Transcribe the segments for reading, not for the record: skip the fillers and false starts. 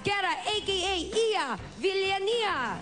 Mosquera, a.k.a. Iya Villania.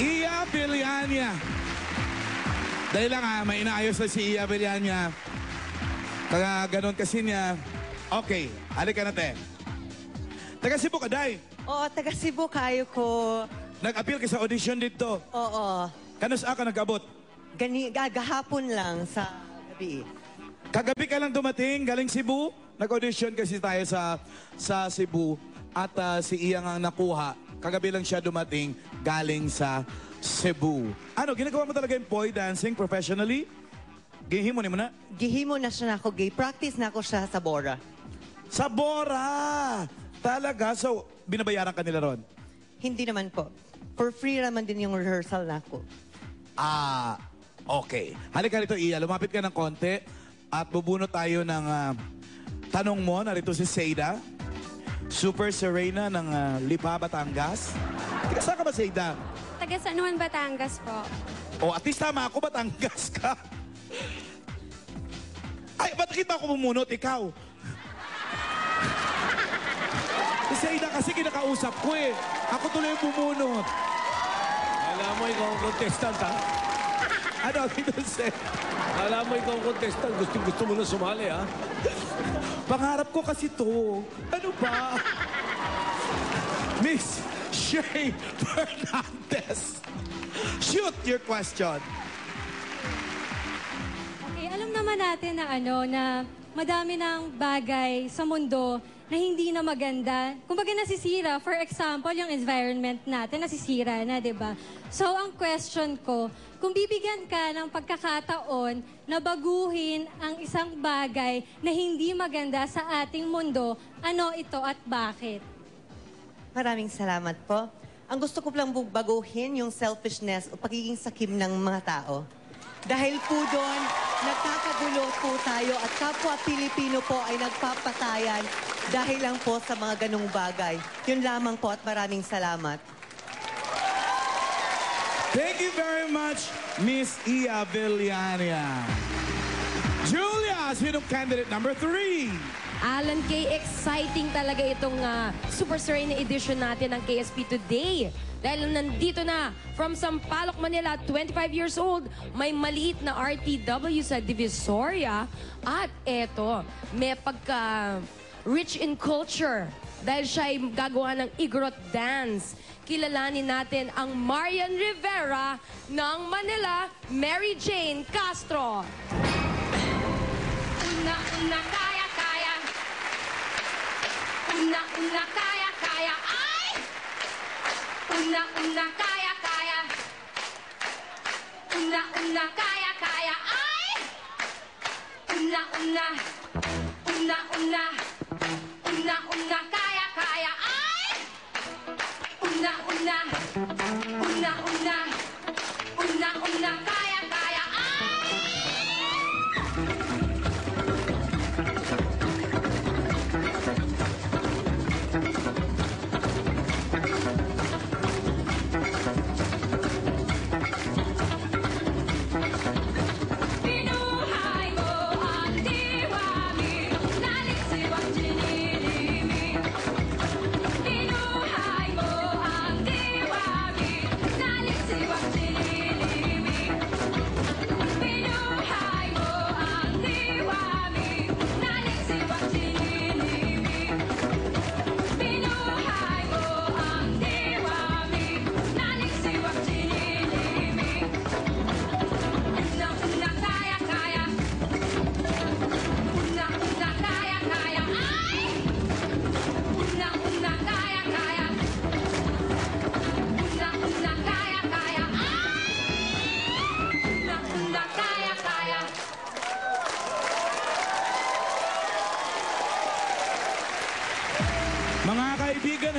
Iya Villania. Dahil lang may inaayos na si Iya Villania. Kaya ganun kasi niya. Okay, halika na te. Taga Cebu ka, Day. Oo, taga Cebu kayo ko. Nag-appeal ka sa audition dito. Oo. Kanos ka nag-abot? Gahapon lang sa gabi. Kagabi ka lang dumating, galing Cebu. Nag-audition kasi tayo sa Cebu. At si Iya nga nakuha. Kagabi lang siya dumating, galing sa Cebu. Ano, ginagawa mo talaga yung poi dancing professionally? Gihimo mo na? Gihimo na siya na ako gay. Practice na ako siya sa Bora. Sa Bora! Talaga? So, binabayaran ka nila ron? Hindi naman po. For free naman din yung rehearsal na ako. Ah, okay. Halika rito, Iya. Lumapit ka ng konti at bubunot tayo ng tanong mo. Narito si Seida. Super Serena ng Lipa, Batangas. Taga saan ka ba, Seida? Taga San Juan, Batangas po. O, at least tama ako, Batangas ka. Ay, ba't kita ako bumunot? Ikaw. Si Seida kasi kinakausap ko eh. Ako tuloy yung bumunot. Alam mo, ikaw ang contestant, ha? Ano, Pinonse? Alam mo, ikaw ang contestant. Gusto mo na sumali, ha? Pangarap ko kasi to. Ano ba? Miss Shay Fernandez. Shoot your question. Okay, alam naman natin na na madami ng bagay sa mundo na hindi na maganda. Kumbaga nasisira. For example, yung environment natin nasisira na, di ba? So, ang question ko, kung bibigyan ka ng pagkakataon na baguhin ang isang bagay na hindi maganda sa ating mundo, ano ito at bakit? Maraming salamat po. Ang gusto ko lang baguhin yung selfishness o pagiging sakim ng mga tao. Dahil po doon, nagkakagulo po tayo at kapwa Pilipino po ay nagpapatayan dahil lang po sa mga ganong bagay. Yun lamang po at maraming salamat. Thank you very much, Miss Iya Villania. Julia, sinong candidate number 3? Alan K, exciting talaga itong Super Serena edition natin ng KSP today. Dahil nandito na, from Sampaloc, Manila, 25 years old, may maliit na RTW sa Divisoria. At eto, may pagka-rich in culture. Dahil siya ay gagawa ng Igorot dance. Kilalanin natin ang Marian Rivera ng Manila, Mary Jane Castro. Una, kaya. Una, kaya. Ay! Una, kaya. Una, kaya. Ay! Una, kaya. Ay! Una, kaya.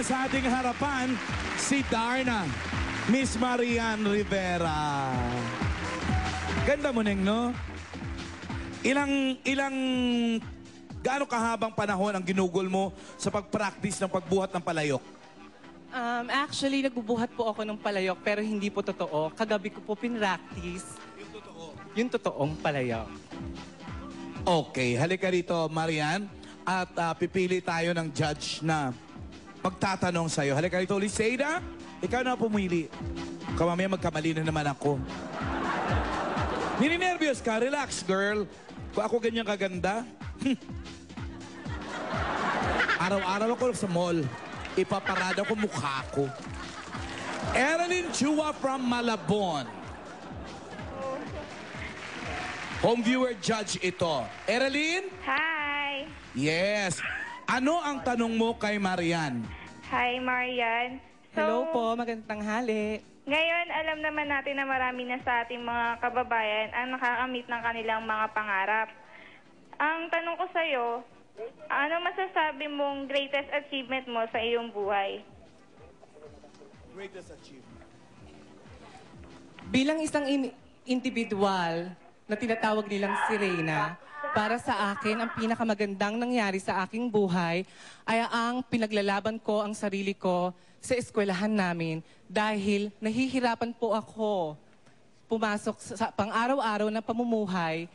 na sa ating harapan si Darna, Miss Marian Rivera. Ganda mo, Neng, no? Gaano kahabang panahon ang ginugol mo sa pag-practice ng pagbuhat ng palayok? Actually, nagbubuhat po ako ng palayok pero hindi po totoo. Kagabi ko po pinractice yung totoong palayok. Okay, halika rito, Marian. At pipili tayo ng judge na magtatanong sa'yo. Halika rito, Liceida. Ikaw na pumili. Mamaya magkamali na naman ako. Nininervyos ka? Relax, girl. Kung ako ganyan kaganda, araw-araw ako sa mall. Ipaparada ko mukha ko. Erilyn Chua from Malabon. Home viewer judge ito. Erilyn? Hi! Yes. Ano ang tanong mo kay Marian? Hi, Marian. Hello po, magandang tanghali. Ngayon, alam naman natin na marami na sa ating mga kababayan ang nakakamit ng kanilang mga pangarap. Ang tanong ko sa'yo, ano masasabi mong greatest achievement mo sa iyong buhay? Greatest achievement. Bilang isang individual na tinatawag nilang Sirena, para sa akin, ang pinakamagandang nangyari sa aking buhay ay ang pinaglalaban ko ang sarili ko sa eskwelahan namin dahil nahihirapan po ako pumasok sa pang-araw-araw na pamumuhay.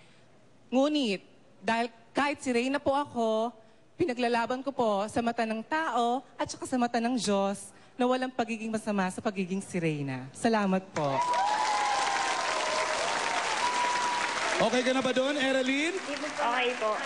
Ngunit, dahil kahit Sirena po ako, pinaglalaban ko po sa mata ng tao at saka sa mata ng Diyos na walang pagiging masama sa pagiging Sirena. Salamat po. Okay ka na ba doon, Erilyn? Okay po.